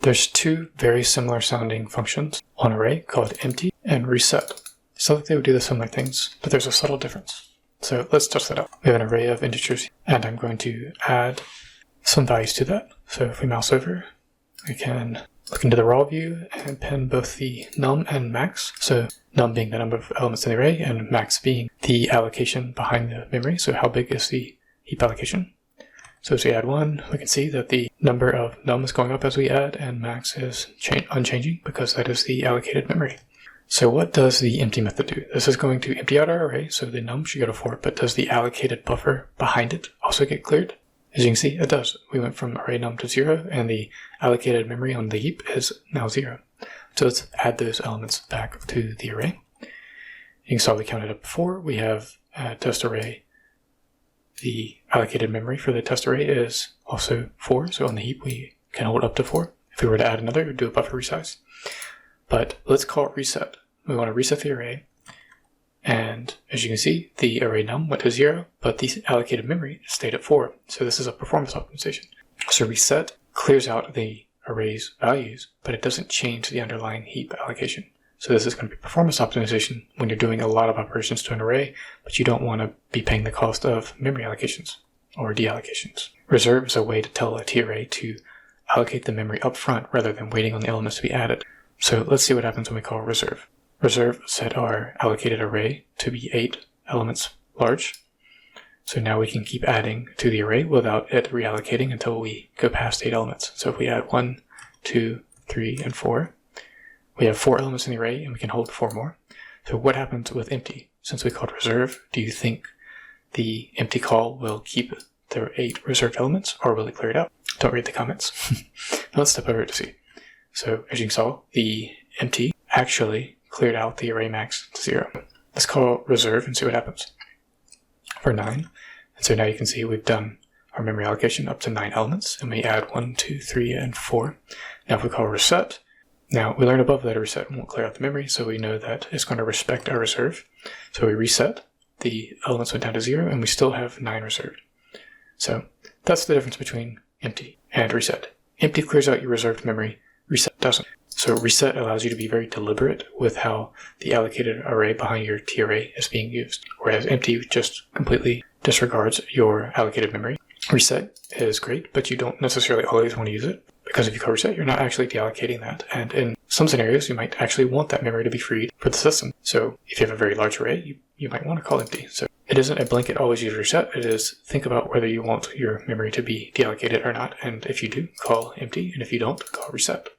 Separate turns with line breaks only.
There's two very similar sounding functions on array called empty and reset. It's not like they would do the similar things, but there's a subtle difference. So let's test that out. We have an array of integers, and I'm going to add some values to that. So if we mouse over, we can look into the raw view and pin both the num and max. So num being the number of elements in the array, and max being the allocation behind the memory. So how big is the heap allocation? So as we add 1, we can see that the number of num is going up as we add, and max is unchanging because that is the allocated memory. So what does the empty method do? This is going to empty out our array, so the num should go to 4, but does the allocated buffer behind it also get cleared? As you can see, it does. We went from array num to 0, and the allocated memory on the heap is now 0. So let's add those elements back to the array. You can saw we counted up 4. We have test array. The allocated memory for the test array is also 4, so on the heap we can hold up to 4. If we were to add another, we'd do a buffer resize. But let's call it reset. We want to reset the array, and as you can see, the array num went to 0, but the allocated memory stayed at 4, so this is a performance optimization. So reset clears out the array's values, but it doesn't change the underlying heap allocation. So this is going to be performance optimization when you're doing a lot of operations to an array, but you don't want to be paying the cost of memory allocations or deallocations. Reserve is a way to tell a TArray to allocate the memory up front rather than waiting on the elements to be added. So let's see what happens when we call reserve. Reserve set our allocated array to be 8 elements large. So now we can keep adding to the array without it reallocating until we go past 8 elements. So if we add 1, 2, 3, and 4, we have 4 elements in the array, and we can hold 4 more. So what happens with empty? Since we called reserve, do you think the empty call will keep the 8 reserved elements, or will it clear it out? Don't read the comments. Now let's step over to see. So as you saw, the empty actually cleared out the array max to 0. Let's call reserve and see what happens. For 9, and so now you can see we've done our memory allocation up to 9 elements, and we add 1, 2, 3, and 4. Now if we call reset, now we learned above that a reset won't clear out the memory, so we know that it's going to respect our reserve. So we reset, the elements went down to 0, and we still have 9 reserved. So that's the difference between empty and reset. Empty clears out your reserved memory, reset doesn't. So reset allows you to be very deliberate with how the allocated array behind your TArray is being used, whereas empty just completely disregards your allocated memory. Reset is great, but you don't necessarily always want to use it, because if you call reset, you're not actually deallocating that, and in some scenarios you might actually want that memory to be freed for the system. So if you have a very large array, you might want to call empty. So it isn't a blanket always use reset, it is think about whether you want your memory to be deallocated or not, and if you do, call empty, and if you don't, call reset.